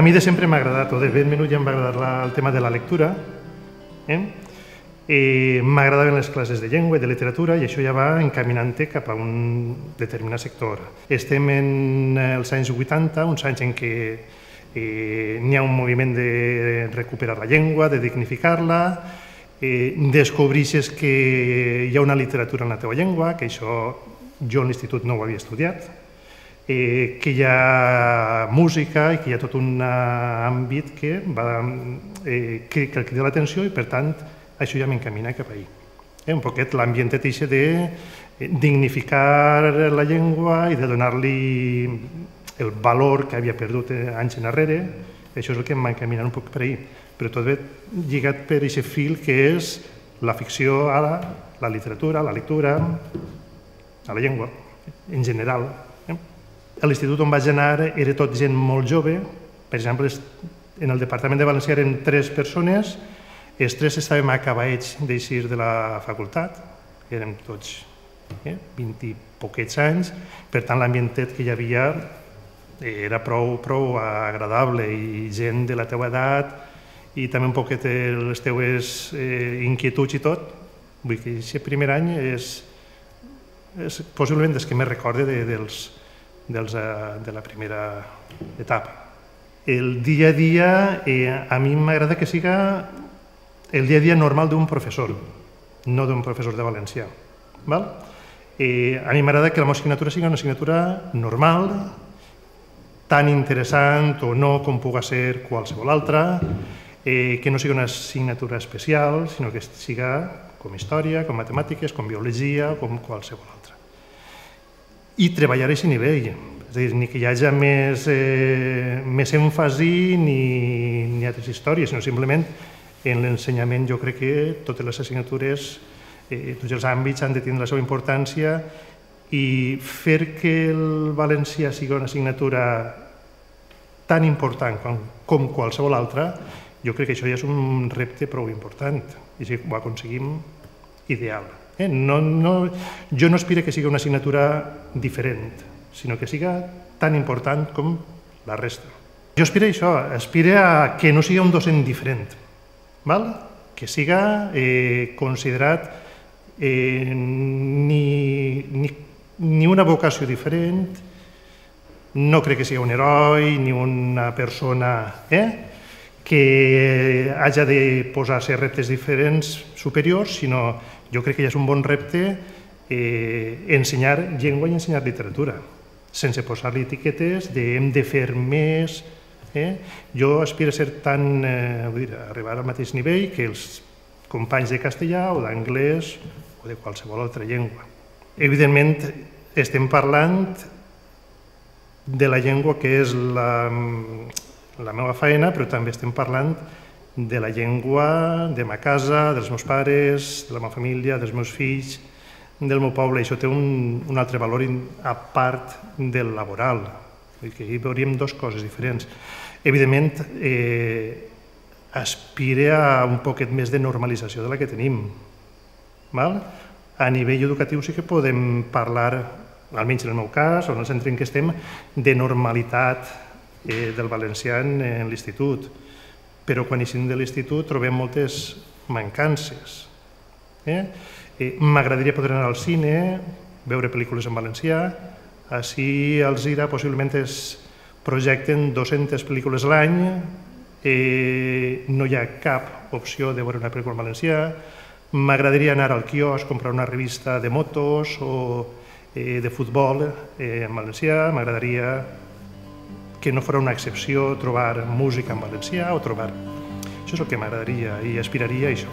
A mi de sempre m'ha agradat, o de ben menut ja em va agradar el tema de la lectura. M'agradaven les classes de llengua i de literatura i això ja va encaminant-te cap a un determinat sector. Estem en els anys 80, uns anys en què n'hi ha un moviment de recuperar la llengua, de dignificar-la, descobreixes que hi ha una literatura en la teva llengua, que això jo a l'institut no ho havia estudiat, que hi ha música i que hi ha tot un àmbit que el crida l'atenció i, per tant, això ja m'encamina cap ahí. Un poquet l'ambientet eixe de dignificar la llengua i de donar-li el valor que havia perdut anys enrere, això és el que em va encaminar un poc per ahí. Però tot bé lligat per aquest fil que és la ficció a la literatura, a la lectura, a la llengua, en general. A l'institut on vaig anar era tot gent molt jove, per exemple, en el Departament de Valencià eren 3 persones, els 3 estàvem acabats d'eixir de la facultat, érem tots 20 i poquets anys, per tant l'ambientet que hi havia era prou agradable i gent de la teua edat i també un poquet les teues inquietuds i tot. Vull dir que aquest primer any és possiblement des que més recorde de la primera etapa. El dia a dia, a mi m'agrada que siga el dia a dia normal d'un professor, no d'un professor de valencià. A mi m'agrada que la meva assignatura sigui una assignatura normal, tan interessant o no com pugui ser qualsevol altra, que no sigui una assignatura especial, sinó que siga com història, com matemàtiques, com biologia, com qualsevol altra. I treballar a aquest nivell, és a dir, ni que hi hagi més èmfasi ni altres històries, sinó simplement en l'ensenyament jo crec que totes les assignatures, tots els àmbits han de tenir la seva importància i fer que el valencià sigui una assignatura tan important com qualsevol altra, jo crec que això ja és un repte prou important i si ho aconseguim, ideal. Jo no aspiro que sigui una assignatura diferent, sinó que siga tan important com la resta. Jo aspiro a això, aspiro a que no sigui un docent diferent, que siga considerat ni una vocació diferent, no crec que sigui un heroi ni una persona que hagi de posar-se reptes diferents superiors, sinó jo crec que ja és un bon repte ensenyar llengua i ensenyar literatura, sense posar-li etiquetes de hem de fer més. Jo aspiro a ser tan, arribar al mateix nivell que els companys de castellà o d'anglès o de qualsevol altra llengua. Evidentment, estem parlant de la llengua que és la meva feina, però també estem parlant de la llengua de ma casa, dels meus pares, de la meva família, dels meus fills, del meu poble. Això té un altre valor a part del laboral. Aquí veuríem dues coses diferents. Evidentment, aspira a un poquet més de normalització de la que tenim. A nivell educatiu sí que podem parlar, almenys en el meu cas, o en el centre en què estem, de normalitat del valencià en l'institut. Però quan eixim de l'institut trobem moltes mancances. M'agradaria poder anar al cine, veure pel·lícules en valencià. Així als IRA possiblement es projecten 200 pel·lícules a l'any, no hi ha cap opció de veure una pel·lícula en valencià. M'agradaria anar al quiosc, comprar una revista de motos o de futbol en valencià. M'agradaria que no fos una excepció trobar música en valencià o trobar... Això és el que m'agradaria i aspiraria a això.